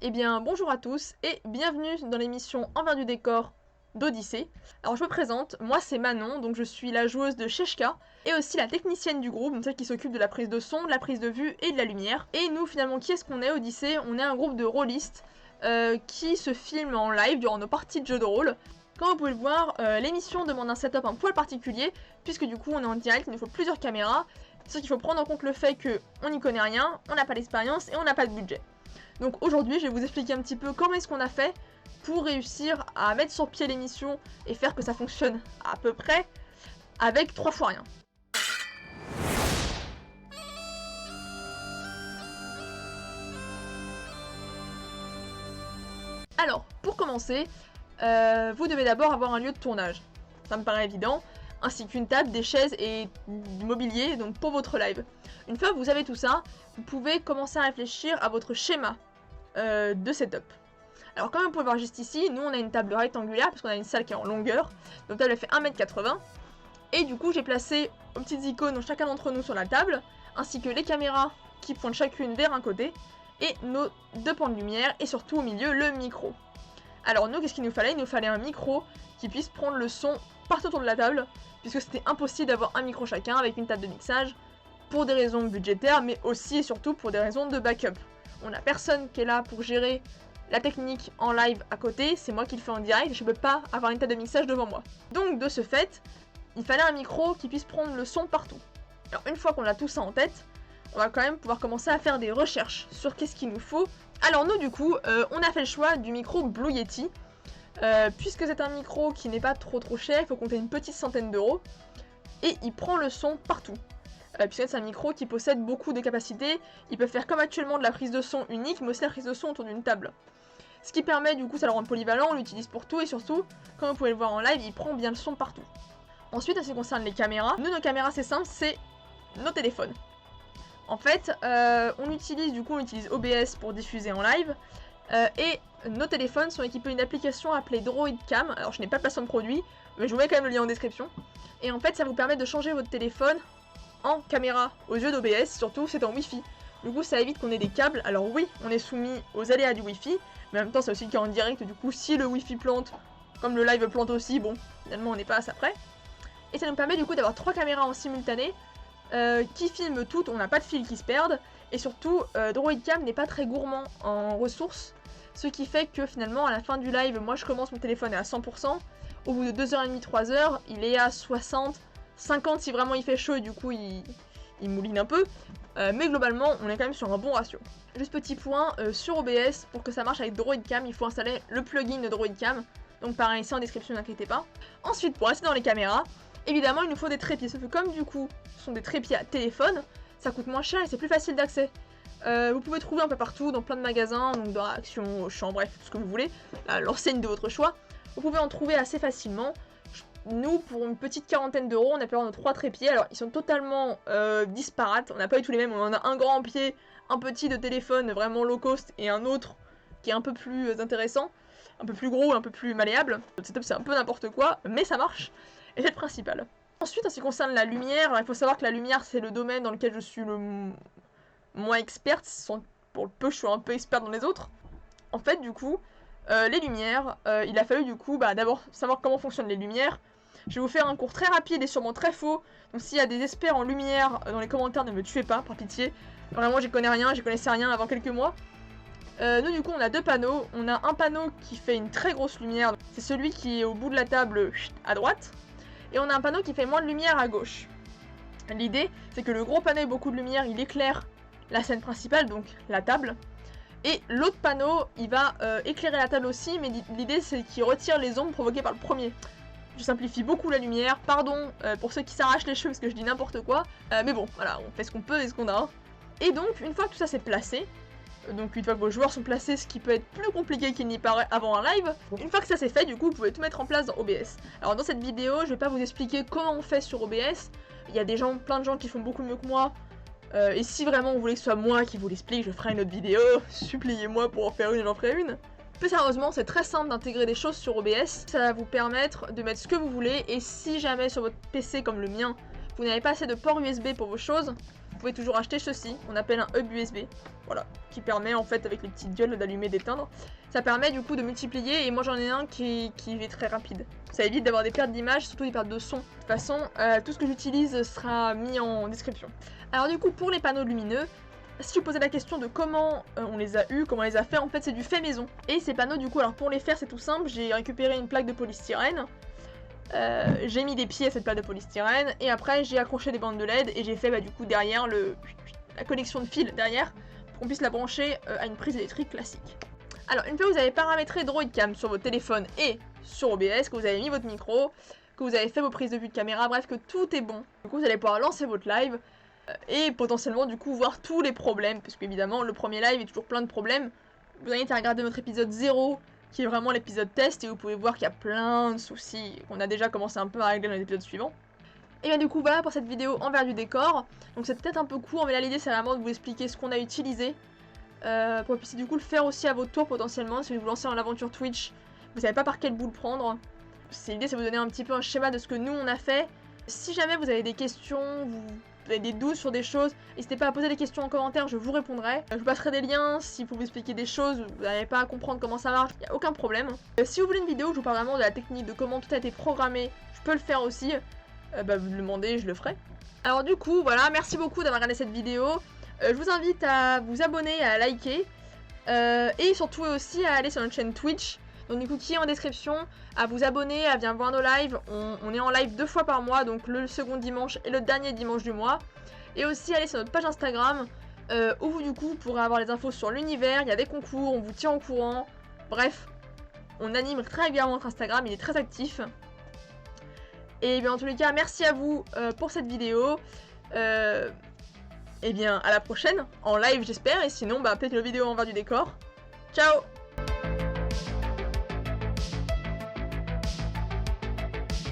Eh bien bonjour à tous et bienvenue dans l'émission Envers du décor d'Odyssée. Alors je me présente, moi c'est Manon, donc je suis la joueuse de Sheshka et aussi la technicienne du groupe, donc celle qui s'occupe de la prise de son, de la prise de vue et de la lumière. Et nous finalement qui est-ce qu'on est Odyssée? On est un groupe de rôlistes qui se filme en live durant nos parties de jeux de rôle. Comme vous pouvez le voir, l'émission demande un setup un poil particulier puisque du coup on est en direct, il nous faut plusieurs caméras. Sauf qu'il faut prendre en compte le fait qu'on n'y connaît rien, on n'a pas d'expérience et on n'a pas de budget. Donc aujourd'hui je vais vous expliquer un petit peu comment est-ce qu'on a fait pour réussir à mettre sur pied l'émission et faire que ça fonctionne à peu près avec 3 fois rien. Alors pour commencer, vous devez d'abord avoir un lieu de tournage, ça me paraît évident, ainsi qu'une table, des chaises et du mobilier donc pour votre live. Une fois que vous avez tout ça, vous pouvez commencer à réfléchir à votre schéma de setup. Alors comme vous pouvez voir juste ici, nous on a une table rectangulaire parce qu'on a une salle qui est en longueur. Notre table elle fait 1,80 m. Et du coup j'ai placé aux petites icônes de chacun d'entre nous sur la table, ainsi que les caméras qui pointent chacune vers un côté, et nos 2 pans de lumière, et surtout au milieu le micro. Alors nous qu'est-ce qu'il nous fallait? Il nous fallait un micro qui puisse prendre le son partout autour de la table, puisque c'était impossible d'avoir un micro chacun avec une table de mixage, pour des raisons budgétaires, mais aussi et surtout pour des raisons de backup. On n'a personne qui est là pour gérer la technique en live à côté, c'est moi qui le fais en direct, je peux pas avoir une table de mixage devant moi. Donc de ce fait, il fallait un micro qui puisse prendre le son partout. Alors une fois qu'on a tout ça en tête, on va quand même pouvoir commencer à faire des recherches sur qu'est-ce qu'il nous faut. Alors nous du coup, on a fait le choix du micro Blue Yeti, puisque c'est un micro qui n'est pas trop cher, il faut compter une petite centaine d'euros, et il prend le son partout. Puisque c'est un micro qui possède beaucoup de capacités, il peut faire comme actuellement de la prise de son unique, mais aussi la prise de son autour d'une table. Ce qui permet du coup, ça le rend polyvalent, on l'utilise pour tout, et surtout, comme vous pouvez le voir en live, il prend bien le son partout. Ensuite, en ce qui concerne les caméras, nous nos caméras c'est simple, c'est nos téléphones. En fait, on utilise OBS pour diffuser en live, et nos téléphones sont équipés d'une application appelée Droidcam. Alors je n'ai pas de placement de produit, mais je vous mets quand même le lien en description. Et en fait, ça vous permet de changer votre téléphone en caméra aux yeux d'OBS, surtout c'est en Wi-Fi. Du coup ça évite qu'on ait des câbles, alors oui, on est soumis aux aléas du Wi-Fi, mais en même temps c'est aussi le cas en direct, du coup si le Wi-Fi plante, comme le live plante aussi, bon, finalement on n'est pas à ça près. Et ça nous permet du coup d'avoir 3 caméras en simultané, qui filment toutes, on n'a pas de fils qui se perdent, et surtout Droidcam n'est pas très gourmand en ressources, ce qui fait que finalement à la fin du live, moi je commence mon téléphone à 100%, au bout de 2h30, 3h, il est à 60, 50 si vraiment il fait chaud et du coup il mouline un peu, mais globalement on est quand même sur un bon ratio. Juste petit point, sur OBS, pour que ça marche avec Droidcam, il faut installer le plugin de Droidcam, donc pareil c'est en description, n'inquiétez pas. Ensuite pour rester dans les caméras, évidemment il nous faut des trépieds, sauf que comme du coup ce sont des trépieds à téléphone, ça coûte moins cher et c'est plus facile d'accès. Vous pouvez trouver un peu partout, dans plein de magasins, donc dans Action, Auchan, bref, ce que vous voulez, l'enseigne de votre choix, vous pouvez en trouver assez facilement. Nous, pour une petite quarantaine d'euros, on a pu avoir nos 3 trépieds. Alors, ils sont totalement disparates. On n'a pas eu tous les mêmes. On en a un grand pied, un petit de téléphone vraiment low cost et un autre qui est un peu plus intéressant, un peu plus gros, un peu plus malléable. Le setup, c'est un peu n'importe quoi, mais ça marche. Et c'est le principal. Ensuite, en ce qui concerne la lumière, il faut savoir que la lumière, c'est le domaine dans lequel je suis le moins experte. Pour le peu, je suis un peu experte dans les autres. En fait, du coup, les lumières, il a fallu du coup d'abord savoir comment fonctionnent les lumières. Je vais vous faire un cours très rapide et sûrement très faux, donc s'il y a des experts en lumière dans les commentaires, ne me tuez pas, par pitié. Vraiment j'y connais rien, j'y connaissais rien avant quelques mois. Nous du coup on a 2 panneaux, on a un panneau qui fait une très grosse lumière, c'est celui qui est au bout de la table à droite, et on a un panneau qui fait moins de lumière à gauche. L'idée c'est que le gros panneau avec beaucoup de lumière, il éclaire la scène principale, donc la table. Et l'autre panneau, il va éclairer la table aussi, mais l'idée c'est qu'il retire les ombres provoquées par le premier. Je simplifie beaucoup la lumière, pardon pour ceux qui s'arrachent les cheveux parce que je dis n'importe quoi, mais bon, voilà, on fait ce qu'on peut et ce qu'on a. Et donc, une fois que tout ça c'est placé, donc une fois que vos joueurs sont placés, ce qui peut être plus compliqué qu'il n'y paraît avant un live, une fois que ça c'est fait, du coup, vous pouvez tout mettre en place dans OBS. Alors dans cette vidéo, je vais pas vous expliquer comment on fait sur OBS, il y a plein de gens qui font beaucoup mieux que moi, et si vraiment vous voulez que ce soit moi qui vous l'explique, je ferai une autre vidéo, suppliez-moi pour en faire une et j'en ferai une. Plus sérieusement, c'est très simple d'intégrer des choses sur OBS, ça va vous permettre de mettre ce que vous voulez, et si jamais sur votre PC comme le mien, vous n'avez pas assez de port USB pour vos choses, pouvez toujours acheter ceci, on appelle un hub USB, voilà, qui permet en fait avec les petites gueules d'allumer, d'éteindre. Ça permet du coup de multiplier et moi j'en ai un qui est très rapide. Ça évite d'avoir des pertes d'images, surtout des pertes de son. De toute façon, tout ce que j'utilise sera mis en description. Alors du coup pour les panneaux lumineux, si vous posez la question de comment on les a eus, comment on les a fait, en fait c'est du fait maison. Et ces panneaux du coup, alors pour les faire c'est tout simple, j'ai récupéré une plaque de polystyrène. J'ai mis des pieds à cette plaque de polystyrène et après j'ai accroché des bandes de LED et j'ai fait du coup derrière la connexion de fil derrière pour qu'on puisse la brancher à une prise électrique classique. Alors une fois que vous avez paramétré Droidcam sur votre téléphone et sur OBS, que vous avez mis votre micro, que vous avez fait vos prises de vue de caméra, bref que tout est bon, du coup vous allez pouvoir lancer votre live et potentiellement du coup voir tous les problèmes, parce qu'évidemment le premier live est toujours plein de problèmes. Vous invite à regarder notre épisode 0 qui est vraiment l'épisode test, et vous pouvez voir qu'il y a plein de soucis qu'on a déjà commencé un peu à régler dans les épisodes suivants. Et bien du coup voilà pour cette vidéo envers du décor, donc c'est peut-être un peu court, mais là l'idée c'est vraiment de vous expliquer ce qu'on a utilisé, pour que vous puissiez du coup le faire aussi à votre tour potentiellement, si vous vous lancez dans l'aventure Twitch, vous savez pas par quel bout le prendre. L'idée c'est de vous donner un petit peu un schéma de ce que nous on a fait. Si jamais vous avez des questions, vous avez des doutes sur des choses, n'hésitez pas à poser des questions en commentaire, je vous répondrai. Je vous passerai des liens si vous expliquer des choses, vous n'avez pas à comprendre comment ça marche, il n'y a aucun problème. Si vous voulez une vidéo où je vous parle vraiment de la technique, de comment tout a été programmé, je peux le faire aussi. Vous me demandez, je le ferai. Alors du coup, voilà, merci beaucoup d'avoir regardé cette vidéo. Je vous invite à vous abonner, à liker, et surtout aussi à aller sur notre chaîne Twitch. Donc du coup qui est en description, à vous abonner, à venir voir nos lives. On est en live 2 fois par mois, donc le second dimanche et le dernier dimanche du mois. Et aussi aller sur notre page Instagram, où vous du coup pourrez avoir les infos sur l'univers, il y a des concours, on vous tient au courant. Bref, on anime très régulièrement notre Instagram, il est très actif. Et bien en tous les cas, merci à vous pour cette vidéo. Et bien à la prochaine, en live j'espère, et sinon peut-être une vidéo envers du décor. Ciao!